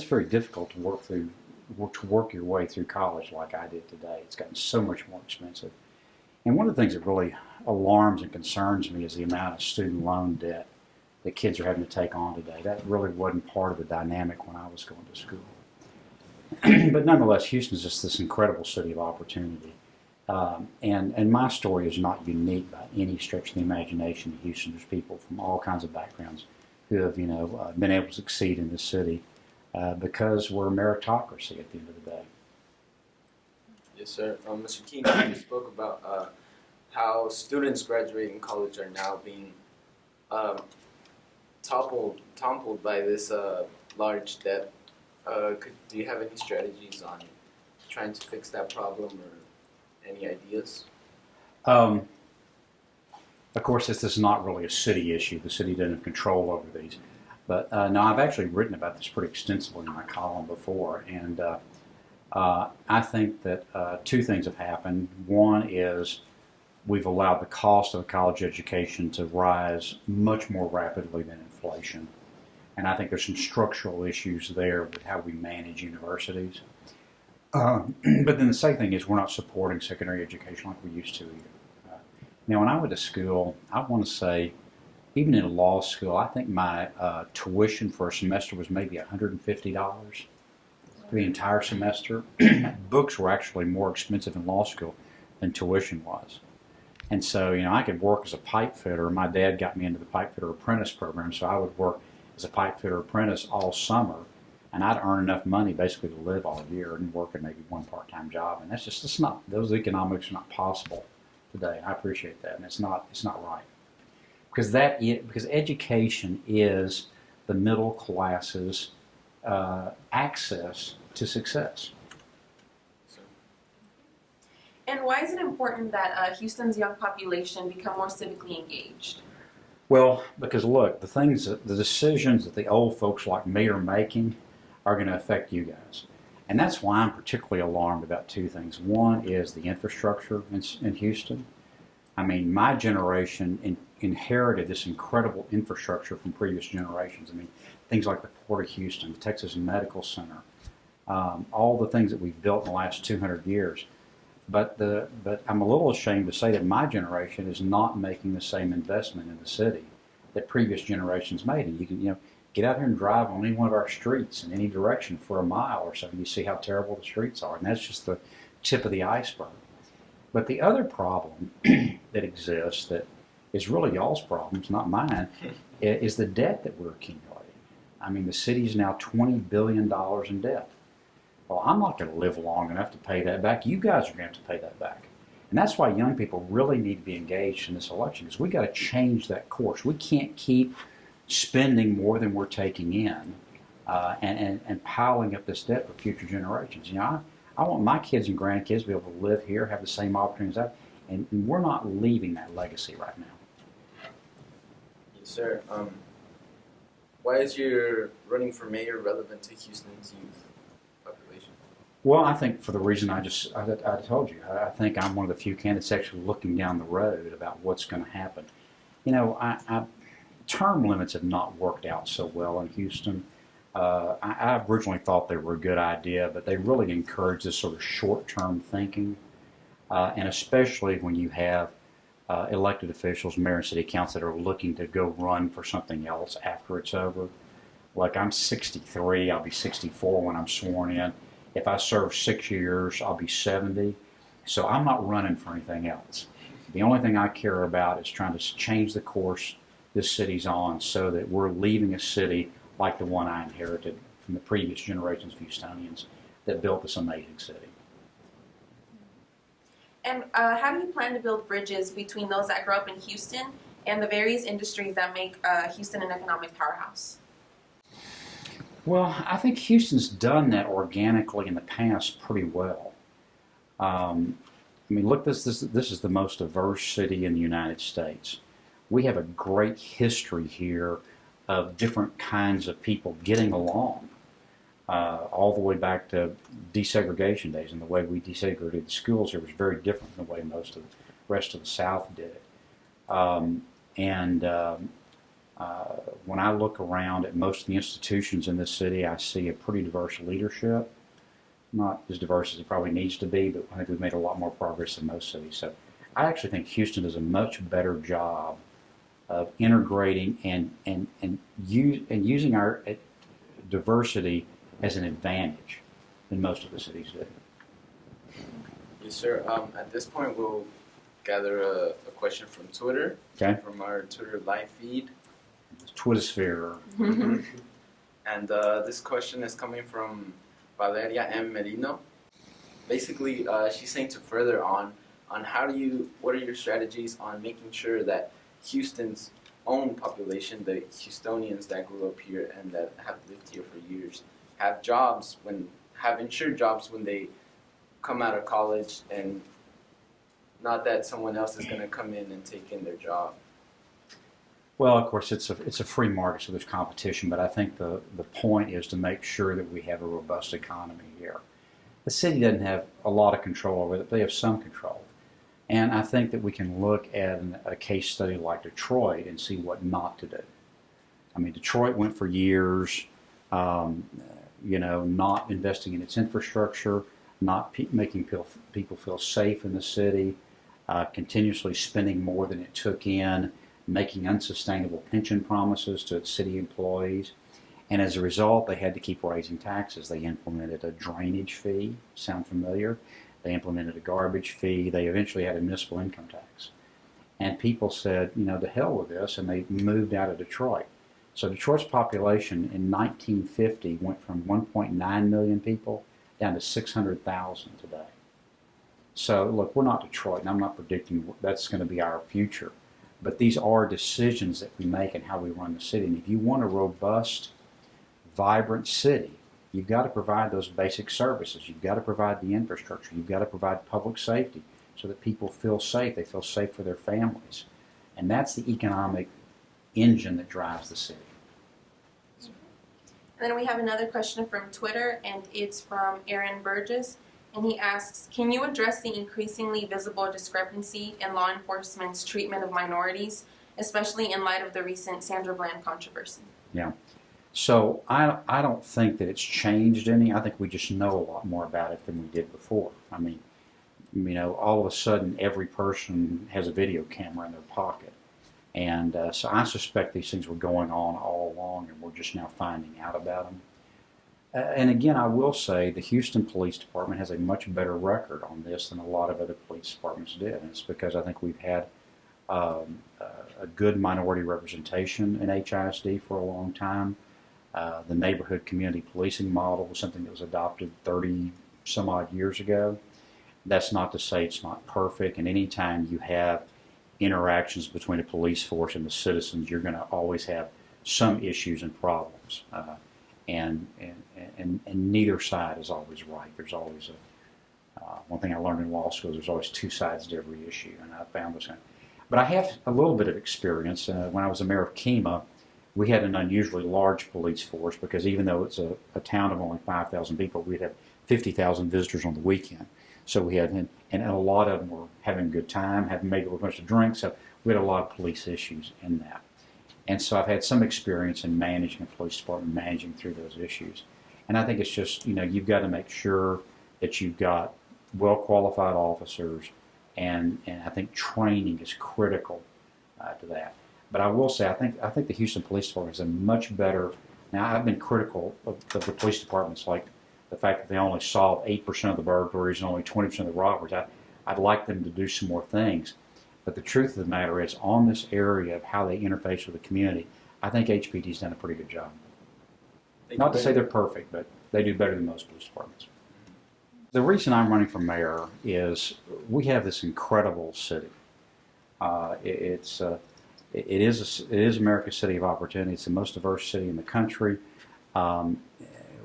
very difficult to work your way through college like I did today. It's gotten so much more expensive. And one of the things that really alarms and concerns me is the amount of student loan debt that kids are having to take on today. That really wasn't part of the dynamic when I was going to school. But nonetheless, Houston is just this incredible city of opportunity. And my story is not unique by any stretch of the imagination in Houston. There's people from all kinds of backgrounds who have, been able to succeed in this city because we're a meritocracy at the end of the day. Yes, sir. Mr. King, you spoke about how students graduating college are now being toppled by this large debt. Do you have any strategies on trying to fix that problem or any ideas? Of course, this is not really a city issue. The city doesn't have control over these. But no, I've actually written about this pretty extensively in my column before. And I think that two things have happened. One is we've allowed the cost of a college education to rise much more rapidly than inflation. And I think there's some structural issues there with how we manage universities. But then the second thing is we're not supporting secondary education like we used to either. Now, when I went to school, I want to say, even in law school, I think my tuition for a semester was maybe $150 for the entire semester. Books were actually more expensive in law school than tuition was. And so, I could work as a pipe fitter. My dad got me into the pipe fitter apprentice program, so I would work as a pipe fitter apprentice all summer, and I'd earn enough money basically to live all year and work at maybe one part-time job. And it's not, those economics are not possible today. And I appreciate that, and it's not right. Because education is the middle class's access to success. And why is it important that Houston's young population become more civically engaged? Well, because look, the decisions that the old folks like me are making are going to affect you guys. And that's why I'm particularly alarmed about two things. One is the infrastructure in Houston. I mean, my generation inherited this incredible infrastructure from previous generations. I mean, things like the Port of Houston, the Texas Medical Center, all the things that we've built in the last 200 years. But I'm a little ashamed to say that my generation is not making the same investment in the city that previous generations made. And you can, get out here and drive on any one of our streets in any direction for a mile or so, and you see how terrible the streets are. And that's just the tip of the iceberg. But the other problem that exists that is really y'all's problems, not mine, is the debt that we're accumulating. I mean, the city's now $20 billion in debt. Well, I'm not going to live long enough to pay that back. You guys are going to have to pay that back. And that's why young people really need to be engaged in this election, because we've got to change that course. We can't keep spending more than we're taking in and piling up this debt for future generations. I want my kids and grandkids to be able to live here, have the same opportunities I have, and we're not leaving that legacy right now. Yes, sir. Why is your running for mayor relevant to Houston's youth population? Well, I think for the reason I told you. I think I'm one of the few candidates actually looking down the road about what's going to happen. Term limits have not worked out so well in Houston. I originally thought they were a good idea, but they really encourage this sort of short-term thinking, and especially when you have elected officials, mayor and city council, that are looking to go run for something else after it's over. Like, I'm 63, I'll be 64 when I'm sworn in. If I serve 6 years, I'll be 70. So I'm not running for anything else. The only thing I care about is trying to change the course this city's on so that we're leaving a city like the one I inherited from the previous generations of Houstonians that built this amazing city. And how do you plan to build bridges between those that grow up in Houston and the various industries that make Houston an economic powerhouse? Well, I think Houston's done that organically in the past pretty well. Look, this is the most diverse city in the United States. We have a great history here of different kinds of people getting along, all the way back to desegregation days, and the way we desegregated the schools here was very different than the way most of the rest of the South did it. When I look around at most of the institutions in this city, I see a pretty diverse leadership. Not as diverse as it probably needs to be, but I think we've made a lot more progress than most cities. So I actually think Houston does a much better job of integrating and using our diversity as an advantage than most of the cities do. Yes, sir. At this point, we'll gather a question from Twitter, Okay. from our Twitter live feed. Twittersphere. And this question is coming from Valeria M. Merino. Basically, she's saying to further on what are your strategies on making sure that Houston's own population, the Houstonians that grew up here and that have lived here for years, have insured jobs when they come out of college, and not that someone else is going to come in and take in their job. Well, of course, it's a free market, so there's competition, but I think the point is to make sure that we have a robust economy here. The city doesn't have a lot of control over it, but they have some control. And I think that we can look at a case study like Detroit and see what not to do. I mean, Detroit went for years, not investing in its infrastructure, not making people feel safe in the city, continuously spending more than it took in, making unsustainable pension promises to its city employees. And as a result, they had to keep raising taxes. They implemented a drainage fee. Sound familiar? They implemented a garbage fee. They eventually had a municipal income tax. And people said, to hell with this, and they moved out of Detroit. So Detroit's population in 1950 went from 1.9 million people down to 600,000 today. So look, we're not Detroit, and I'm not predicting that's going to be our future. But these are decisions that we make and how we run the city. And if you want a robust, vibrant city, you've got to provide those basic services. You've got to provide the infrastructure. You've got to provide public safety so that people feel safe. They feel safe for their families. And that's the economic engine that drives the city. And then we have another question from Twitter, and it's from Aaron Burgess. And he asks, can you address the increasingly visible discrepancy in law enforcement's treatment of minorities, especially in light of the recent Sandra Bland controversy? Yeah. So I don't think that it's changed any. I think we just know a lot more about it than we did before. I mean, all of a sudden every person has a video camera in their pocket. And so I suspect these things were going on all along, and we're just now finding out about them. And again, I will say the Houston Police Department has a much better record on this than a lot of other police departments did. And it's because I think we've had a good minority representation in HISD for a long time. The neighborhood community policing model was something that was adopted 30 some odd years ago. That's not to say it's not perfect, and anytime you have interactions between a police force and the citizens, you're going to always have some issues and problems. And neither side is always right. There's always one thing I learned in law school, there's always two sides to every issue, and I found this. But I have a little bit of experience. When I was the mayor of Kemah, we had an unusually large police force because even though it's a town of only 5,000 people, we'd have 50,000 visitors on the weekend. So we had, and a lot of them were having a good time, having maybe a bunch of drinks, so we had a lot of police issues in that. And so I've had some experience in managing a police department, managing through those issues. And I think it's just, you've got to make sure that you've got well-qualified officers, and I think training is critical to that. But I will say, I think the Houston Police Department is a much better. Now, I've been critical of the police departments, like the fact that they only solve 8% of the burglaries and only 20% of the robberies. I'd like them to do some more things. But the truth of the matter is, on this area of how they interface with the community, I think HPD's done a pretty good job. Not to say they're perfect, but they do better than most police departments. The reason I'm running for mayor is we have this incredible city. It is America's city of opportunity. It's the most diverse city in the country.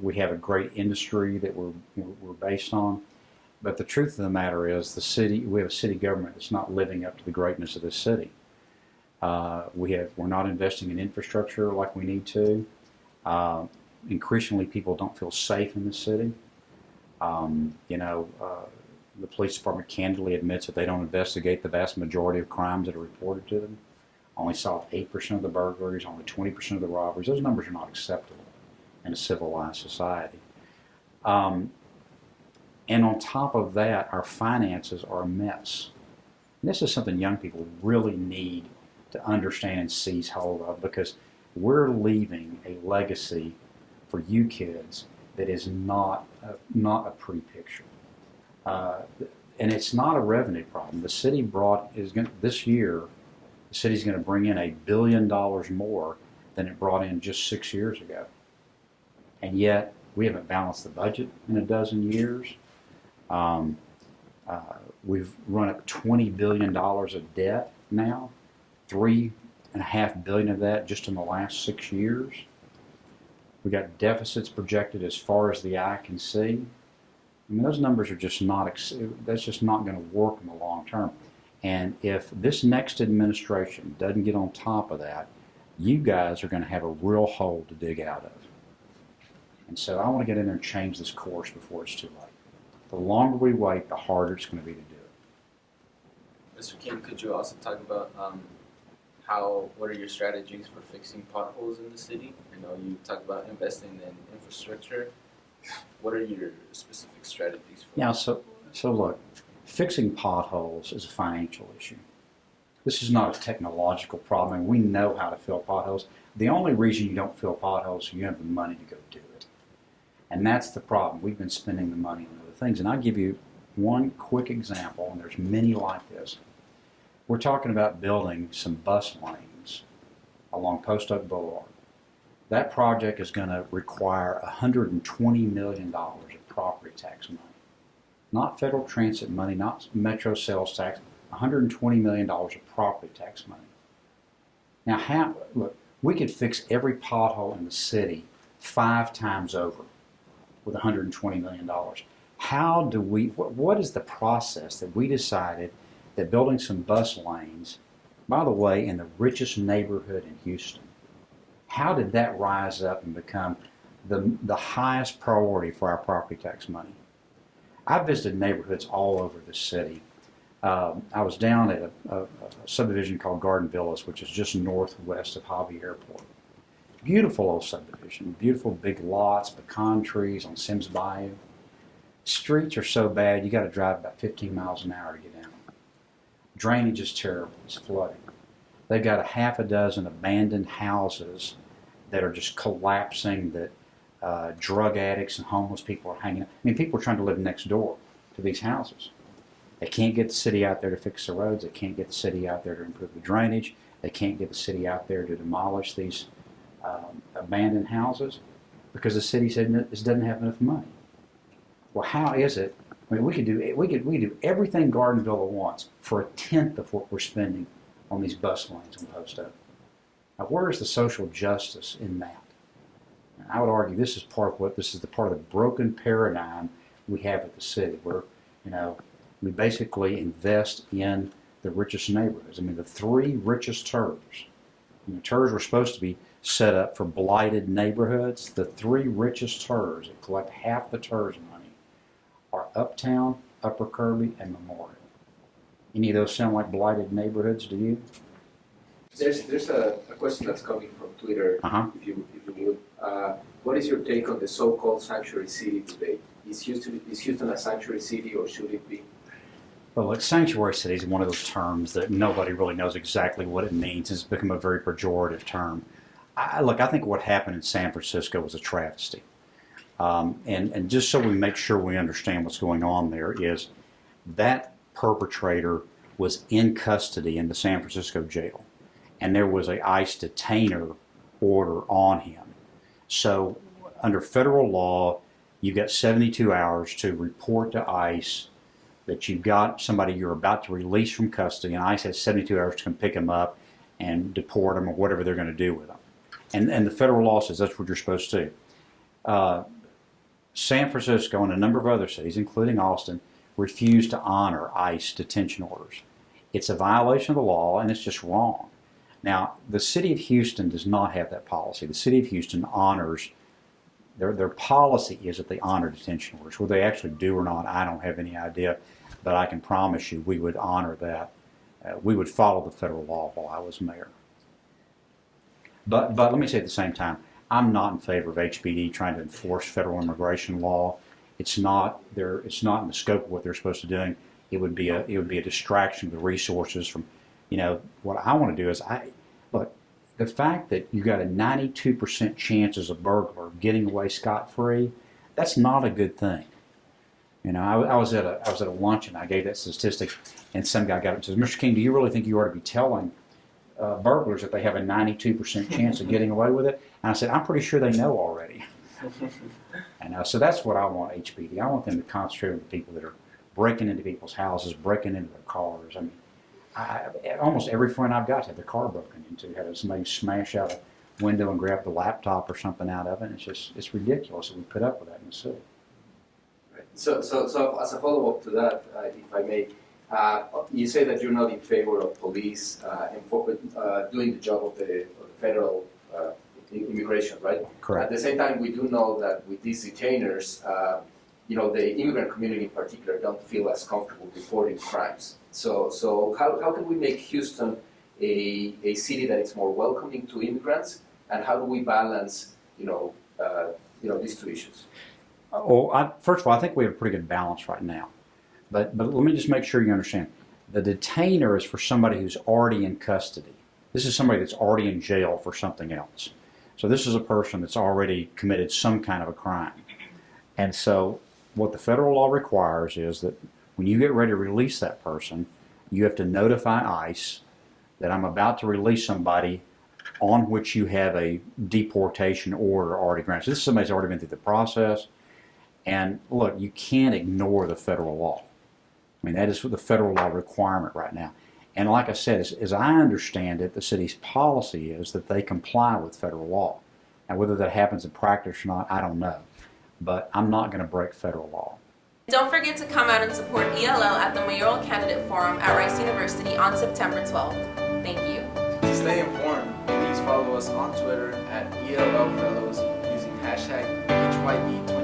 We have a great industry that we're based on. But the truth of the matter is, we have a city government that's not living up to the greatness of this city. We're not investing in infrastructure like we need to. Increasingly, people don't feel safe in the city. The police department candidly admits that they don't investigate the vast majority of crimes that are reported to them only solved 8% of the burglaries, only 20% of the robberies. Those numbers are not acceptable in a civilized society. And on top of that, our finances are a mess. And this is something young people really need to understand and seize hold of, because we're leaving a legacy for you kids that is not a pretty picture. And it's not a revenue problem. The city this year, the city's going to bring in $1 billion more than it brought in just 6 years ago. And yet, we haven't balanced the budget in a dozen years. We've run up $20 billion of debt now, $3.5 billion of that just in the last 6 years. We got deficits projected as far as the eye can see. I mean, those numbers are just that's just not going to work in the long term. And if this next administration doesn't get on top of that, you guys are going to have a real hole to dig out of. And so I want to get in there and change this course before it's too late. The longer we wait, the harder it's going to be to do it. Mr. King, could you also talk about what are your strategies for fixing potholes in the city? I know you talked about investing in infrastructure. What are your specific strategies for Yeah, so look, fixing potholes is a financial issue. This is not a technological problem. I mean, we know how to fill potholes. The only reason you don't fill potholes is you have the money to go do it. And that's the problem. We've been spending the money on other things. And I'll give you one quick example, and there's many like this. We're talking about building some bus lanes along Post Oak Boulevard. That project is going to require $120 million of property tax money. Not federal transit money, not metro sales tax, $120 million of property tax money. Now, look, we could fix every pothole in the city 5 times over with $120 million. What is the process that we decided that building some bus lanes, by the way, in the richest neighborhood in Houston, how did that rise up and become the highest priority for our property tax money? I visited neighborhoods all over the city. I was down at a subdivision called Garden Villas, which is just northwest of Hobby Airport. Beautiful old subdivision, beautiful big lots, pecan trees on Sims Bayou. Streets are so bad, you got to drive about 15 miles an hour to get down them. Drainage is terrible, it's flooding. They've got a half a dozen abandoned houses that are just collapsing, that drug addicts and homeless people are hanging out. I mean, people are trying to live next door to these houses. They can't get the city out there to fix the roads. They can't get the city out there to improve the drainage. They can't get the city out there to demolish these abandoned houses because the city said it doesn't have enough money. Well, how is it? I mean, we could do everything Garden Villa wants for 1/10 of what we're spending on these bus lanes on Post Oak. Now, where is the social justice in that? And I would argue this is the part of the broken paradigm we have at the city, where we basically invest in the richest neighborhoods. I mean, the 3 richest TERS. TERS were supposed to be set up for blighted neighborhoods. The 3 richest TERS that collect half the TERS money are Uptown, Upper Kirby, and Memorial. Any of those sound like blighted neighborhoods to you? There's a question that's coming from Twitter, if you would. What is your take on the so-called sanctuary city debate? Is Houston a sanctuary city, or should it be? Well, look, sanctuary city is one of those terms that nobody really knows exactly what it means. It's become a very pejorative term. I think what happened in San Francisco was a travesty. And just so we make sure we understand what's going on there, is that perpetrator was in custody in the San Francisco jail, and there was a ICE detainer order on him. So under federal law, you've got 72 hours to report to ICE that you've got somebody you're about to release from custody, and ICE has 72 hours to come pick him up and deport him or whatever they're going to do with him. And the federal law says that's what you're supposed to do. San Francisco and a number of other cities, including Austin, refused to honor ICE detention orders. It's a violation of the law, and it's just wrong. Now, the city of Houston does not have that policy. The city of Houston honors, their policy is that they honor detention orders. Whether they actually do or not, I don't have any idea, but I can promise you we would honor that. We would follow the federal law while I was mayor. But let me say at the same time, I'm not in favor of HPD trying to enforce federal immigration law. It's not there. It's not in the scope of what they're supposed to be doing. It would be a distraction of the resources from, what I want to do is look, the fact that you got a 92% chance as a burglar of getting away scot-free, that's not a good thing. I was at a luncheon. I gave that statistic, and some guy got up and says, "Mr. King, do you really think you ought to be telling burglars that they have a 92% chance of getting away with it?" And I said, "I'm pretty sure they know already." And so that's what I want HPD. I want them to concentrate on the people that are breaking into people's houses, breaking into their cars. I mean, almost every friend I've got had their car broken into, had somebody smash out a window and grab the laptop or something out of it. And it's ridiculous that we put up with that in the city. Right. So as a follow-up to that, if I may, you say that you're not in favor of police doing the job of the federal immigration, right? Correct. At the same time, we do know that with these detainers, the immigrant community in particular don't feel as comfortable reporting crimes. So how can we make Houston a city that is more welcoming to immigrants, and how do we balance, these two issues? Well, first of all, I think we have a pretty good balance right now. But let me just make sure you understand. The detainer is for somebody who's already in custody. This is somebody that's already in jail for something else. So this is a person that's already committed some kind of a crime. And so what the federal law requires is that when you get ready to release that person, you have to notify ICE that I'm about to release somebody on which you have a deportation order already granted. So this is somebody who's already been through the process. And look, you can't ignore the federal law. I mean, that is the federal law requirement right now. And like I said, as I understand it, the city's policy is that they comply with federal law. Now, whether that happens in practice or not, I don't know. But I'm not going to break federal law. Don't forget to come out and support ELL at the Mayoral Candidate Forum at Rice University on September 12th. Thank you. To stay informed, please follow us on Twitter at ELL Fellows using hashtag HYB20.